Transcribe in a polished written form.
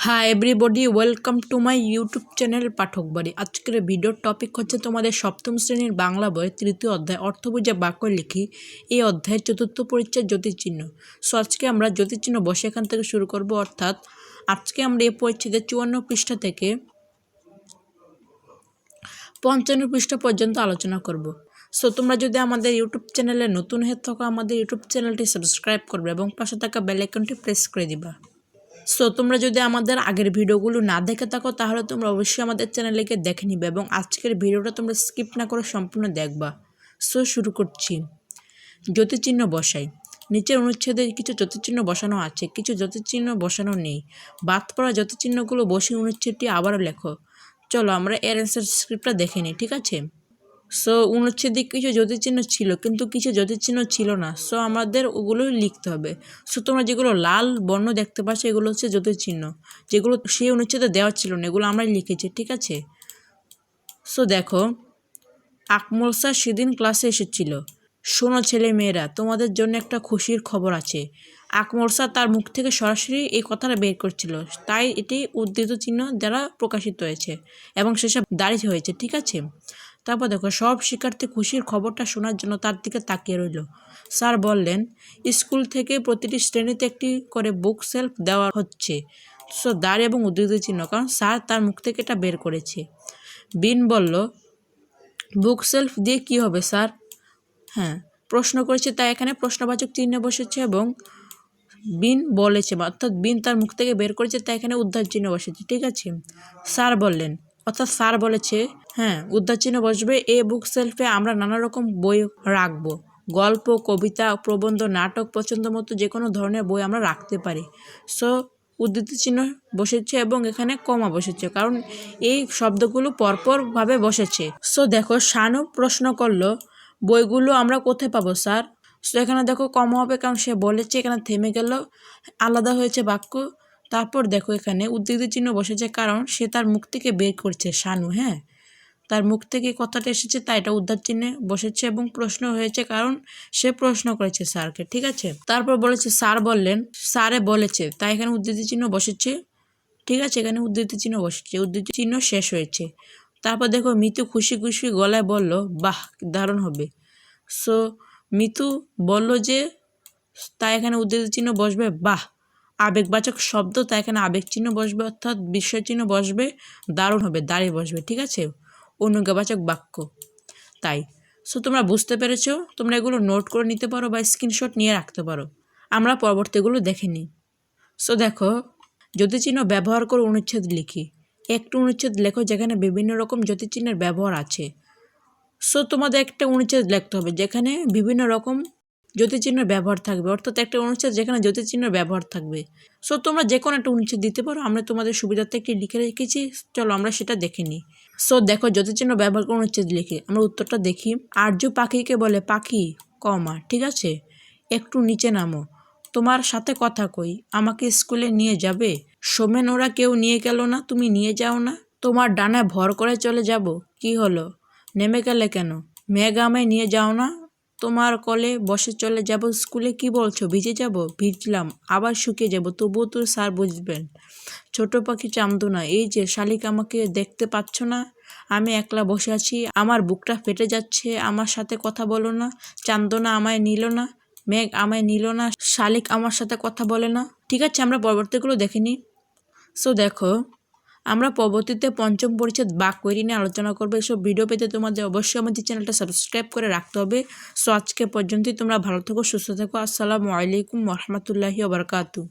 High everybody, welcome to my YouTube channel Pathak Bari. আজকের ভিডিওর topic হচ্ছে তোমাদের সপ্তম শ্রেণীর বাংলা বইয়ের তৃতীয় অধ্যায় অর্থ বুঝে বাক্য লিখি। এই অধ্যায়ের চতুর্থ পরিচ্ছেদ জ্যোতির্চিহ্ন। সো আজকে আমরা জ্যোতির্চিহ্ন বসে এখান থেকে শুরু করব, অর্থাৎ আজকে আমরা এই পরিচ্ছেদের 54 পৃষ্ঠা থেকে 55 পৃষ্ঠা পর্যন্ত আলোচনা করব। সো তোমরা যদি আমাদের ইউটিউব চ্যানেলে নতুন হয়ে থাকো, আমাদের ইউটিউব চ্যানেলটি সাবস্ক্রাইব করবে এবং পাশে থাকা বেল আইকনটি প্রেস করে দিবা। সো তোমরা যদি আমাদের আগের ভিডিওগুলো না দেখে থাকো তাহলে তোমরা অবশ্যই আমাদের চ্যানেলকে দেখে নিবে এবং আজকের ভিডিওটা তোমরা স্কিপ না করে সম্পূর্ণ দেখবা। সো শুরু করছি। জ্যোতির্চিহ্ন বসাই। নিচের অনুচ্ছেদে কিছু জ্যোতির্চিহ্ন বসানো আছে, কিছু জ্যোতির্চিহ্ন বসানো নেই। বাদ পড়া জ্যোতির্চিহ্নগুলো বসে অনুচ্ছেদটি আবারও লেখো। চলো আমরা এর অ্যান্সার স্ক্রিপ্টটা দেখে নিই, ঠিক আছে? সো অনুচ্ছেদে কিছু জ্যোতির্চিহ্ন ছিল কিন্তু কিছু জ্যোতির্চিহ্ন ছিল না। সো আমাদের ওগুলো লিখতে হবে। সো তোমরা যেগুলো লাল বর্ণ দেখতে পাচ্ছ এগুলো হচ্ছে জ্যোতির্চিহ্ন, যেগুলো সেই অনুচ্ছেদে দেওয়া ছিল না, এগুলো আমরা লিখেছি, ঠিক আছে? সো দেখো, আকমল স্যার সেদিন ক্লাসে এসেছিল। শোনো ছেলে মেয়েরা, তোমাদের জন্য একটা খুশির খবর আছে। আকমল স্যার তার মুখ থেকে সরাসরি এই কথাটা বের করছিল, তাই এটি উদ্ধৃত চিহ্ন দ্বারা প্রকাশিত হয়েছে এবং সেসব দাঁড়িয়ে হয়েছে, ঠিক আছে? তারপর দেখো, সব শিক্ষার্থী খুশির খবরটা শোনার জন্য তার দিকে তাকিয়ে রইল। স্যার বললেন, স্কুল থেকে প্রতিটি শ্রেণীতে একটি করে বুক সেলফ দেওয়া হচ্ছে। সো দাঁড় এবং উদ্ধৃত চিহ্ন, কারণ স্যার তার মুখ থেকে এটা বের করেছে। বিন বলল, বুক সেলফ দিয়ে কি হবে স্যার? হ্যাঁ, প্রশ্ন করেছে তাই এখানে প্রশ্নবাচক চিহ্ন বসেছে এবং বিন বলেছে, অর্থাৎ বিন তার মুখ থেকে বের করেছে তাই এখানে উদ্ধার চিহ্ন বসেছে, ঠিক আছে? স্যার বললেন, অর্থাৎ স্যার বলেছে, হ্যাঁ উদ্ধার চিহ্ন বসবে। এই বুক সেলফে আমরা নানা রকম বই রাখবো, গল্প, কবিতা, প্রবন্ধ, নাটক, পছন্দ মতো যে কোনো ধরনের বই আমরা রাখতে পারি। সো উদ্ধৃতি চিহ্ন বসেছে এবং এখানে কমা বসেছে, কারণ এই শব্দগুলো পরপরভাবে বসেছে। সো দেখো, শানু প্রশ্ন করলো, বইগুলো আমরা কোথায় পাবো স্যার? সো এখানে দেখো কমা হবে, কারণ সে বলেছে, এখানে থেমে গেল, আলাদা হয়েছে বাক্য। তারপর দেখো এখানে উদ্ধৃতি চিহ্ন বসেছে, কারণ সে তার মুখ থেকে বের করছে, শানু, হ্যাঁ তার মুখ থেকে কথাটা এসেছে তাই এটা উদ্ধার চিহ্নে বসেছে এবং প্রশ্ন হয়েছে কারণ সে প্রশ্ন করেছে স্যারকে, ঠিক আছে? তারপর বলেছে স্যার বললেন, স্যারে বলেছে, তাই এখানে উদ্ধৃতি চিহ্ন বসেছে, ঠিক আছে? এখানে উদ্ধৃতি চিহ্ন বসেছে, উদ্ধৃতি চিহ্ন শেষ হয়েছে। তারপর দেখো, মিতু খুশি খুশি গলায় বলল, বাহ দারুণ হবে। সো মিতু বলল যে, তাই এখানে উদ্ধৃতি চিহ্ন বসবে বাহ। আবেগবাচক শব্দ, তাই এখানে আবেগ চিহ্ন বসবে, অর্থাৎ বিস্ময় চিহ্ন বসবে, দারুণ হবে দাঁড়িয়ে বসবে, ঠিক আছে? অনুজ্ঞাবাচক বাক্য তাই। সো তোমরা বুঝতে পেরেছো, তোমরা এগুলো নোট করে নিতে পারো বা স্ক্রিনশট নিয়ে রাখতে পারো। আমরা পরবর্তীগুলো দেখে নিই। সো দেখো, জ্যোতির্চিহ্ন ব্যবহার করে অনুচ্ছেদ লিখি। একটি অনুচ্ছেদ লেখো যেখানে বিভিন্ন রকম জ্যোতির্চিহ্নের ব্যবহার আছে। সো তোমাদের একটা অনুচ্ছেদ লিখতে হবে যেখানে বিভিন্ন রকম জ্যোতির্চিহ্নের ব্যবহার থাকবে, অর্থাৎ একটা অনুচ্ছেদ যেখানে জ্যোতির্চিহ্নের ব্যবহার থাকবে। সো তোমরা যে কোনো একটা অনুচ্ছেদ দিতে পারো, আমরা তোমাদের সুবিধার্থে একটি লিখে রেখেছি, চলো আমরা সেটা দেখে নিই। সো দেখো, জ্যোতির্চিহ্ন ব্যবহার করে অনুচ্ছেদ লিখে আমরা উত্তরটা দেখি। আর্য পাখিকে বলে, পাখি কমা, ঠিক আছে, একটু নিচে নামো, তোমার সাথে কথা কই, আমাকে স্কুলে নিয়ে যাবে? সোমেন, ওরা কেউ নিয়ে গেল না, তুমি নিয়ে যাও না। তোমার ডানায় ভর করে চলে যাব, কি হলো, নেমে গেলে কেন? মেঘ আমায় নিয়ে যাও না, তোমার কলে বসে চলে যাব স্কুলে, কি বলছো, ভিজে যাব? ভিজলাম, আবার শুকিয়ে যাব, তবুও তো স্যার বুঝবেন। ছোট পাখি চামদোনা, এই যে শালিক, আমাকে দেখতে পাচ্ছ না? আমি একলা বসে আছি, আমার বুকটা ফেটে যাচ্ছে, আমার সাথে কথা বলো না। চান্দনা আমায় নিল না, মেঘ আমায় নিল না, শালিক আমার সাথে কথা বলে না, ঠিক আছে? আমরা পরবর্তীগুলো দেখে নিই। সো দেখো, আমরা পরবর্তীতে পঞ্চম পরিচ্ছেদ বাক্য নিয়ে আলোচনা করবো। এসব ভিডিও পেতে তোমাদের অবশ্যই আমাদের চ্যানেলটা সাবস্ক্রাইব করে রাখতে হবে। সো আজকে পর্যন্তই, তোমরা ভালো থেকো, সুস্থ থেকো। আসসালামু আলাইকুম ওয়া রাহমাতুল্লাহি ওয়া বারাকাতুহু।